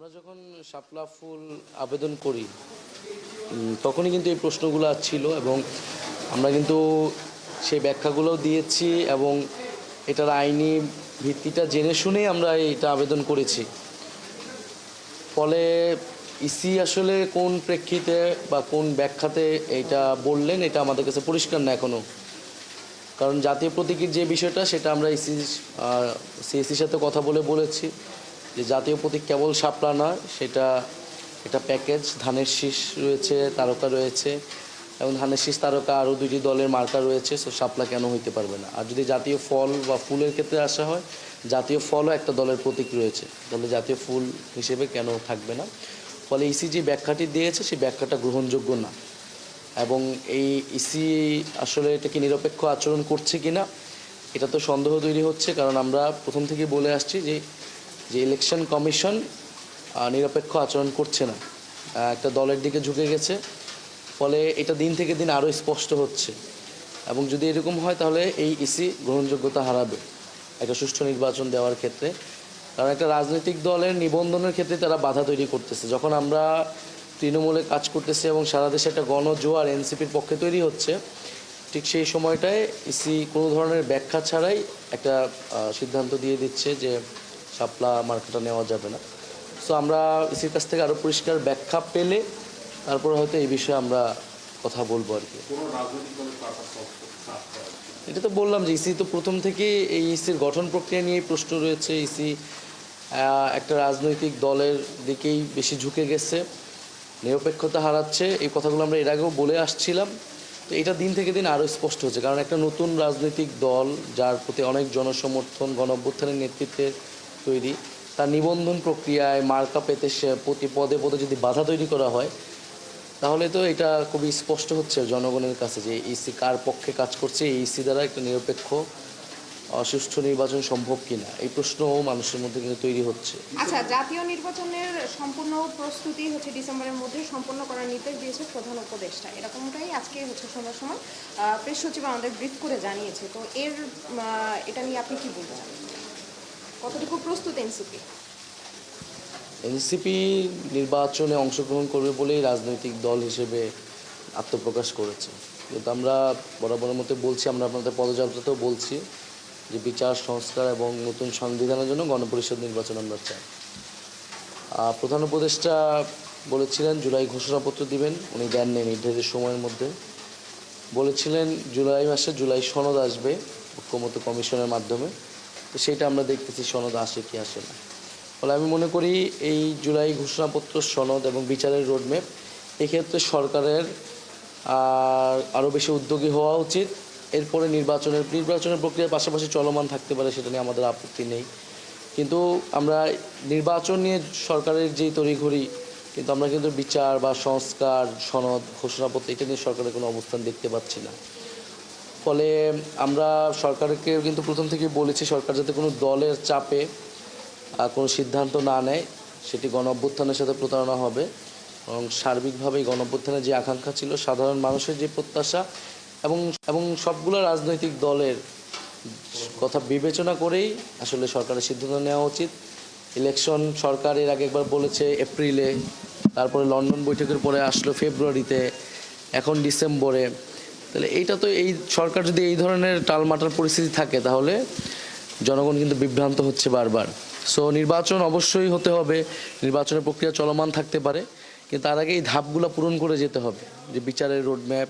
আমরা যখন শাপলা ফুল আবেদন করি তখনই কিন্তু এই প্রশ্নগুলো ছিল এবং আমরা কিন্তু সেই ব্যাখ্যাগুলোও দিয়েছি এবং এটার আইনি ভিত্তিটা জেনে শুনেই আমরা এটা আবেদন করেছি। ফলে ইসি আসলে কোন প্রেক্ষিতে বা কোন ব্যাখ্যাতে এটা বললেন এটা আমাদের কাছে পরিষ্কার না এখনও। কারণ জাতীয় প্রতীকের যে বিষয়টা সেটা আমরা সিএসির সাথে কথা বলেছি যে জাতীয় প্রতীক কেবল শাপলা নয়, এটা প্যাকেজ। ধানের শীষ রয়েছে, তারকা রয়েছে এবং ধানের শীষ তারকা আরও দুটি দলের মার্কা রয়েছে, সো শাপলা কেন হইতে পারবে না? আর যদি জাতীয় ফল বা ফুলের ক্ষেত্রে আসা হয়, জাতীয় ফলও একটা দলের প্রতীক রয়েছে, তাহলে জাতীয় ফুল হিসেবে কেন থাকবে না? ফলে ইসি যে ব্যাখ্যাটি দিয়েছে সেই ব্যাখ্যাটা গ্রহণযোগ্য না এবং এই ইসি আসলে এটা কি নিরপেক্ষ আচরণ করছে কি না এটা তো সন্দেহ তৈরি হচ্ছে। কারণ আমরা প্রথম থেকে বলে আসছি যে ইলেকশন কমিশন নিরপেক্ষ আচরণ করছে না, একটা দলের দিকে ঝুঁকে গেছে। ফলে এটা দিন থেকে দিন আরও স্পষ্ট হচ্ছে এবং যদি এরকম হয় তাহলে এই ইসি গ্রহণযোগ্যতা হারাবে একটা সুষ্ঠু নির্বাচন দেওয়ার ক্ষেত্রে। কারণ একটা রাজনৈতিক দলের নিবন্ধনের ক্ষেত্রে তারা বাধা তৈরি করতেছে। যখন আমরা তৃণমূলে কাজ করতেছি এবং সারা দেশে একটা গণজোয়ার এনসিপির পক্ষে তৈরি হচ্ছে, ঠিক সেই সময়টায় ইসি কোনো ধরনের ব্যাখ্যা ছাড়াই একটা সিদ্ধান্ত দিয়ে দিচ্ছে যে শাপলা মার্কাটা নেওয়া যাবে না। সো আমরা ইসির কাছ থেকে আরও পরিষ্কার ব্যাখ্যা পেলে তারপর হয়তো এই বিষয়ে আমরা কথা বলবো আর কি। এটা তো বললাম যে ইসি তো প্রথম থেকে এই ইসির গঠন প্রক্রিয়া নিয়ে প্রশ্ন রয়েছে। ইসি একটা রাজনৈতিক দলের দিকেই বেশি ঝুঁকে গেছে, নিরপেক্ষতা হারাচ্ছে, এই কথাগুলো আমরা এর আগেও বলে আসছিলাম। তো এটা দিন থেকে দিন আরও স্পষ্ট হচ্ছে, কারণ একটা নতুন রাজনৈতিক দল যার প্রতি অনেক জনসমর্থন, গণঅভ্যুত্থানের নেতৃত্বে তৈরি, তার নিবন্ধন প্রক্রিয়ায় মার্কা পেতে সে প্রতি পদে পদে যদি বাধা তৈরি করা হয় তাহলে তো এটা খুবই স্পষ্ট হচ্ছে জনগণের কাছে যে ইসি কার পক্ষে কাজ করছে, এই ইসি দ্বারা একটা নিরপেক্ষ সুষ্ঠু নির্বাচন সম্ভব কিনা এই প্রশ্নও মানুষের মধ্যে কিন্তু তৈরি হচ্ছে। আচ্ছা, জাতীয় নির্বাচনের সম্পূর্ণ প্রস্তুতি ডিসেম্বরের মধ্যে সম্পন্ন করার নির্দেশ দিয়েছে প্রধান উপদেষ্টা, এরকমটাই আজকে সন্ধ্যার সময় প্রেস সচিব আমাদের ব্রিফ করে জানিয়েছে। তো এটা নিয়ে আপনি কি বলতে চান? কতটুকু প্রস্তুত এনসিপি? এনসিপি নির্বাচনে অংশগ্রহণ করবে বলেই রাজনৈতিক দল হিসেবে আত্মপ্রকাশ করেছে। কিন্তু আমরা বরাবরের মতো বলছি, আমরা আপনাদের পদযাত্রাতেও বলছি যে বিচার সংস্কার এবং নতুন সংবিধানের জন্য গণপরিষদ নির্বাচন আমরা চাই। প্রধান উপদেষ্টা বলেছিলেন জুলাই ঘোষণাপত্র দিবেন, উনি দেননি নির্ধারিত সময়ের মধ্যে। বলেছিলেন জুলাই মাসে জুলাই সনদ আসবে ঐক্যমত্য কমিশনের মাধ্যমে, তো সেটা আমরা দেখতেছি সনদ আসে কি আসে না। ফলে আমি মনে করি এই জুলাই ঘোষণাপত্র, সনদ এবং বিচারের রোডম্যাপ, এক্ষেত্রে সরকারের আরও বেশি উদ্যোগী হওয়া উচিত। এরপরে নির্বাচনের প্রক্রিয়ার পাশাপাশি চলমান থাকতে পারে, সেটা নিয়ে আমাদের আপত্তি নেই। কিন্তু আমরা নির্বাচন নিয়ে সরকারের যেই তড়িঘড়ি, কিন্তু আমরা কিন্তু বিচার বা সংস্কার, সনদ, ঘোষণাপত্র এটা নিয়ে সরকারের কোনো অবস্থান দেখতে পাচ্ছি না। ফলে আমরা সরকারকে কিন্তু প্রথম থেকেই বলেছি সরকার যাতে কোনো দলের চাপে কোনো সিদ্ধান্ত না নেয়, সেটি গণঅভ্যুত্থানের সাথে প্রতারণা হবে। এবং সার্বিকভাবেই গণঅভ্যুত্থানের যে আকাঙ্ক্ষা ছিল, সাধারণ মানুষের যে প্রত্যাশা এবং সবগুলো রাজনৈতিক দলের কথা বিবেচনা করেই আসলে সরকারের সিদ্ধান্ত নেওয়া উচিত। ইলেকশন সরকার এর আগে একবার বলেছে এপ্রিলে, তারপরে লন্ডন বৈঠকের পরে আসলো ফেব্রুয়ারিতে, এখন ডিসেম্বরে। তাহলে এইটা তো এই সরকার যদি এই ধরনের টালমাটাল পরিস্থিতি থাকে তাহলে জনগণ কিন্তু বিভ্রান্ত হচ্ছে বারবার। সো নির্বাচন অবশ্যই হতে হবে, নির্বাচনের প্রক্রিয়া চলমান থাকতে পারে, কিন্তু তার আগে এই ধাপগুলো পূরণ করে যেতে হবে, যে বিচারের রোডম্যাপ,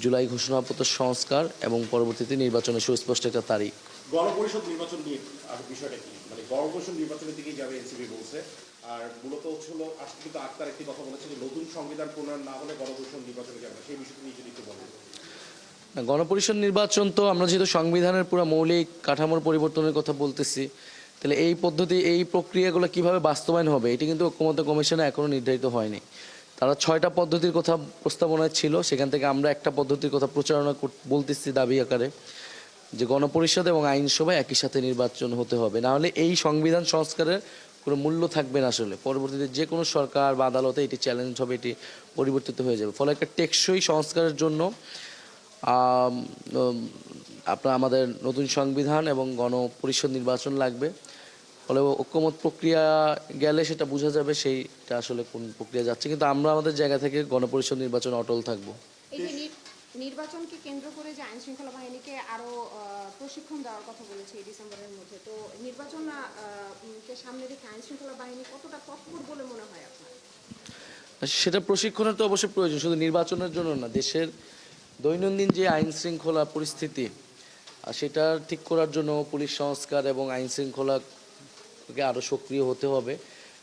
জুলাই ঘোষণাপত্র সংস্কার এবং পরবর্তীতে নির্বাচনের সুস্পষ্ট একটা তারিখ। গণপরিষদ নির্বাচন নিয়ে আর বিষয়টা কি, মানে গণপরিষদ নির্বাচনের দিকেই যাবে এনসিপি বলছে। আর মূলত হলো আজকে কিন্তু আক্তার একটি কথা বলেছে যে নতুন সংবিধান প্রণয়ন না হলে গণপরিষদ নির্বাচনে যাবে না, সেই বিষয়টি নিয়ে যদি একটু বলেন। গণপরিষদ নির্বাচন তো আমরা যেহেতু সংবিধানের পুরো মৌলিক কাঠামোর পরিবর্তনের কথা বলতেছি, তাহলে এই পদ্ধতি, এই প্রক্রিয়াগুলো কিভাবে বাস্তবায়ন হবে এটি কিন্তু ঐক্যমত্য কমিশনে এখনও নির্ধারিত হয়নি। তারা 6টা পদ্ধতির কথা প্রস্তাবনায় ছিল, সেখান থেকে আমরা একটা পদ্ধতির কথা প্রচারণা বলতেছি দাবি আকারে, যে গণপরিষদ এবং আইনসভায় একই সাথে নির্বাচন হতে হবে, না হলে এই সংবিধান সংস্কারের কোনো মূল্য থাকবে না। আসলে পরবর্তীতে যে কোনো সরকার বা আদালতে এটি চ্যালেঞ্জ হবে, এটি পরিবর্তিত হয়ে যাবে। ফলে একটা টেকসই সংস্কারের জন্য আমাদের নতুন সংবিধান এবং গণপরিষদ নির্বাচন লাগবে। ফলে ঐক্যমত প্রক্রিয়া গেলে সেটা বোঝা যাবে সেইটা আসলে কোন প্রক্রিয়া যাচ্ছে, কিন্তু আমরা আমাদের জায়গা থেকে গণপরিষদ নির্বাচন অটল থাকবো। এই যে নির্বাচনকে কেন্দ্র করে যে আইন শৃঙ্খলা বাহিনীকে আরো প্রশিক্ষণ দেওয়ার কথা বলেছে এই ডিসেম্বরের মধ্যে, তো নির্বাচন কে সামনে রেখে আইন শৃঙ্খলা বাহিনী কতটা তৎপর বলে মনে হয় আপনার? সেটা প্রশিক্ষণের তো অবশ্যই প্রয়োজন, শুধু নির্বাচনের জন্য না, দেশের দৈনন্দিন যে আইন শৃঙ্খলা পরিস্থিতি সেটা ঠিক করার জন্য পুলিশ সংস্কার এবং আইন শৃঙ্খলাকে আরও সক্রিয় হতে হবে।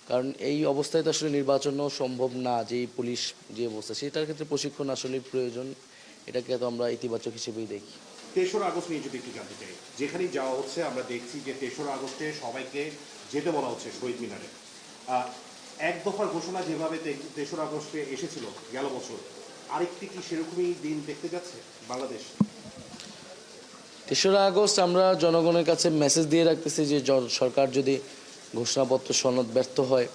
কারণ এই অবস্থায় তো আসলে নির্বাচনও সম্ভব না, যে এই পুলিশ যে অবস্থা, সেটার ক্ষেত্রে প্রশিক্ষণ আসলেই প্রয়োজন। এটাকে তো আমরা ইতিবাচক হিসেবেই দেখি। 3রা আগস্ট নিয়ে যদি একটু জানতে চাই, যেখানেই যাওয়া হচ্ছে আমরা দেখছি যে 3রা আগস্টে সবাইকে যেতে বলা হচ্ছে শহীদ মিনারে। এক দফার ঘোষণা যেভাবে 3রা আগস্টে এসেছিল গেল বছর, আরেকটি কি সেরকমই দিন দেখতে যাচ্ছে বাংলাদেশ? 3রা আগস্ট আমরা জনগণের কাছে মেসেজ দিয়ে রাখতেছি যে সরকার যদি ঘোষণাপত্র সনদ ব্যর্থ হয়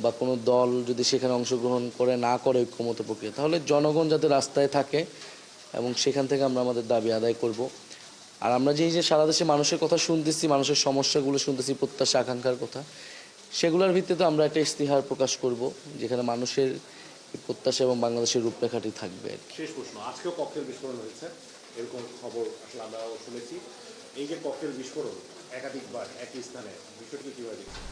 বা কোনো দল যদি সেখানে অংশগ্রহণ করে না করে ঐক্যমত প্রক্রিয়া, তাহলে জনগণ যাতে রাস্তায় থাকে এবং সেখান থেকে আমরা আমাদের দাবি আদায় করব। আর আমরা যে সারা দেশে মানুষের কথা শুনতেছি, মানুষের সমস্যাগুলো শুনতেছি, প্রত্যাশা আকাঙ্ক্ষার কথা, সেগুলোর ভিত্তিতে আমরা একটা ইস্তিহার প্রকাশ করব যেখানে মানুষের প্রত্যাশা এবং বাংলাদেশের রূপরেখাটি থাকবে। শেষ প্রশ্ন, আজকেও ককটেল বিস্ফোরণ হয়েছে, এরকম খবর আসলে আমরাও শুনেছি। এই যে ককটেল বিস্ফোরণ একাধিকবার একই স্থানে, বিষয়টি কীভাবে দেখছেন?